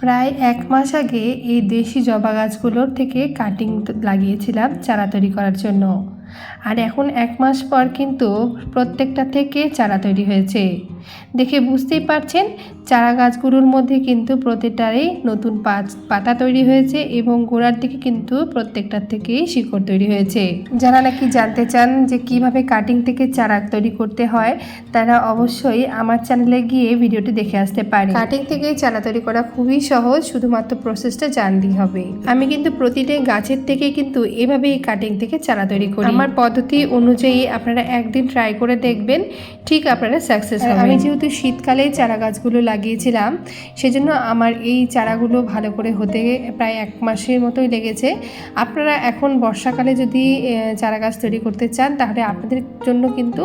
প্রায় 1 মাস আগে এই দেশি জবা গাছগুলোর থেকে কাটিং লাগিয়েছিলাম চারা তৈরি করার জন্য। আর এখন 1 মাস পর কিন্তু প্রত্যেকটা থেকে চারা তৈরি হয়েছে। দেখে বুঝতেই পারছেন চারা গাছগুলোর মধ্যে কিন্তু প্রতিটারই নতুন পাতা তৈরি হয়েছে এবং গোড়ার দিকে কিন্তু প্রত্যেকটার থেকেই শিকড় তৈরি হয়েছে। যারা নাকি জানতে চান যে কিভাবে কাটিং থেকে চারা তৈরি করতে হয়, তারা অবশ্যই আমার চ্যানেলে গিয়ে ভিডিওটি দেখে আসতে পারে। কাটিং থেকে চারা তৈরি করা খুবই সহজ, শুধুমাত্র প্রসেসটা জানলেই হবে। আমি কিন্তু প্রতিটা গাছের থেকে কিন্তু এভাবেই কাটিং থেকে চারা তৈরি করি। আমার পদ্ধতি অনুযায়ী আপনারা একদিন ট্রাই করে দেখবেন, ঠিক আপনারা সাকসেস হবেন। আমি যেহেতু শীতকালে চারা গাছগুলো লাগিয়েছিলাম, সেজন্য আমার এই চারাগুলো ভালো করে হতে প্রায় 1 মাসের মতোই লেগেছে। আপনারা এখন বর্ষাকালে যদি চারা গাছ তৈরি করতে চান, তাহলে আপনাদের জন্য কিন্তু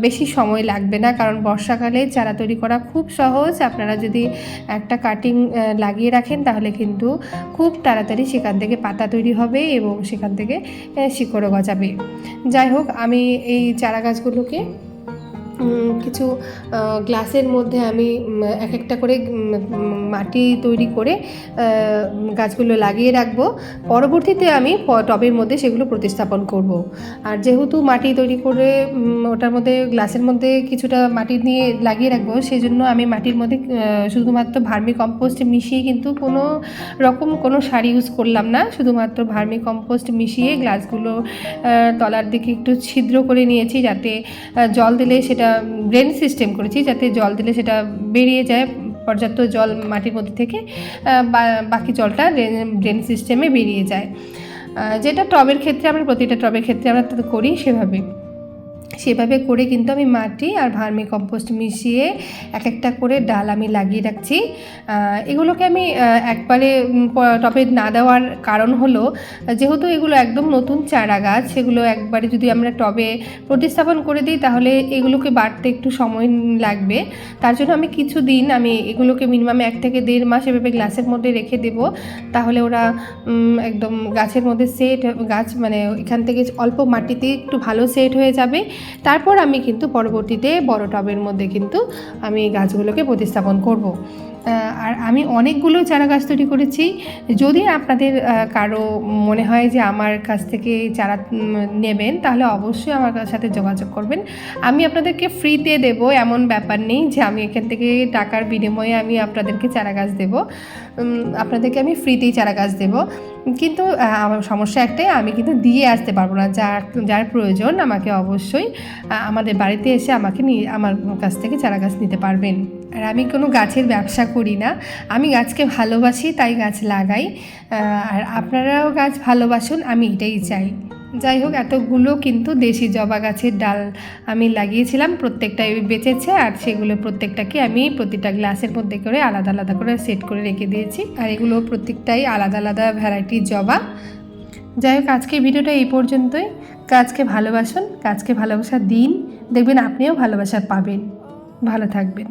বেশি সময় লাগবে না, কারণ বর্ষাকালে চারা তৈরি করা খুব সহজ। আপনারা যদি একটা কাটিং লাগিয়ে রাখেন, তাহলে কিন্তু খুব তাড়াতাড়ি সেখান থেকে পাতা তৈরি হবে এবং সেখান থেকে শিকড়ও গজাবে। যাই হোক, আমি এই চারা গাছগুলোকে কিছু গ্লাসের মধ্যে আমি এক একটা করে মাটি তৈরি করে গাছগুলো লাগিয়ে রাখবো। পরবর্তীতে আমি টবের মধ্যে সেগুলো প্রতিস্থাপন করব। আর যেহেতু মাটি তৈরি করে ওটার মধ্যে গ্লাসের মধ্যে কিছুটা মাটি নিয়ে লাগিয়ে রাখবো, সেই জন্য আমি মাটির মধ্যে শুধুমাত্র ভার্মি কম্পোস্ট মিশিয়ে কিন্তু কোনো সার ইউজ করলাম না। শুধুমাত্র ভার্মি কম্পোস্ট মিশিয়ে গ্লাসগুলো তলার দিকে একটু ছিদ্র করে নিয়েছি, যাতে জল দিলে সেটা ড্রেন সিস্টেম করেছি, যাতে জল দিলে সেটা বেরিয়ে যায়, পর্যাপ্ত জল মাটির মধ্যে থেকে বাকি জলটা ড্রেন সিস্টেমে বেরিয়ে যায়। যেটা টবের ক্ষেত্রে আমরা প্রতিটা টবের ক্ষেত্রে আমরা করি, সেভাবে করে কিন্তু আমি মাটি আর ভার্মি কম্পোস্ট মিশিয়ে এক একটা করে ডাল আমি লাগিয়ে রাখছি। এগুলোকে আমি একবারে টবে না দেওয়ার কারণ হলো, যেহেতু এগুলো একদম নতুন চারা গাছ, সেগুলো একবারে যদি আমরা টবে প্রতিস্থাপন করে দিই, তাহলে এগুলোকে বাড়তে একটু সময় লাগবে। তার জন্য আমি কিছুদিন এগুলোকে মিনিমাম 1 থেকে 1.5 মাস এভাবে গ্লাসের মধ্যে রেখে দেব। তাহলে ওরা একদম গাছের মধ্যে গাছ মানে এখান থেকে অল্প মাটিতে একটু ভালো সেট হয়ে যাবে। তারপর আমি কিন্তু পরবর্তীতে বড় টবের মধ্যে কিন্তু আমি গাছগুলোকে প্রতিস্থাপন করব। আর আমি অনেকগুলো চারা গাছ তৈরি করেছি। যদি আপনাদের কারো মনে হয় যে আমার কাছ থেকে চারা নেবেন, তাহলে অবশ্যই আমার সাথে যোগাযোগ করবেন। আমি আপনাদেরকে ফ্রিতে দেব, এমন ব্যাপার নেই যে আমি এখান থেকে টাকার বিনিময়ে আমি আপনাদেরকে চারা গাছ দেব। আপনাদেরকে আমি ফ্রিতেই চারা গাছ দেব, কিন্তু আমার সমস্যা একটাই, আমি কিন্তু দিয়ে আসতে পারবো না। যার প্রয়োজন আমাকে অবশ্যই আমাদের বাড়িতে এসে আমার কাছ থেকে চারা গাছ নিতে পারবেন। আর আমি কোনো গাছের ব্যবসা করি না, আমি গাছকে ভালোবাসি, তাই গাছ লাগাই। আর আপনারাও গাছ ভালোবাসুন, আমি এটাই চাই। যাই হোক, এতগুলো কিন্তু দেশি জবা গাছের ডাল আমি লাগিয়েছিলাম, প্রত্যেকটাই বেঁচেছে। আর সেগুলো প্রত্যেকটাকে আমি প্রতিটা গ্লাসের মধ্যে করে আলাদা আলাদা করে সেট করে রেখে দিয়েছি। আর এগুলো প্রত্যেকটাই আলাদা আলাদা ভ্যারাইটির জবা। যাই হোক, আজকের ভিডিওটা এই পর্যন্তই। গাছকে ভালোবাসুন, গাছকে ভালোবাসা দিন, দেখবেন আপনিও ভালোবাসা পাবেন। ভালো থাকবেন।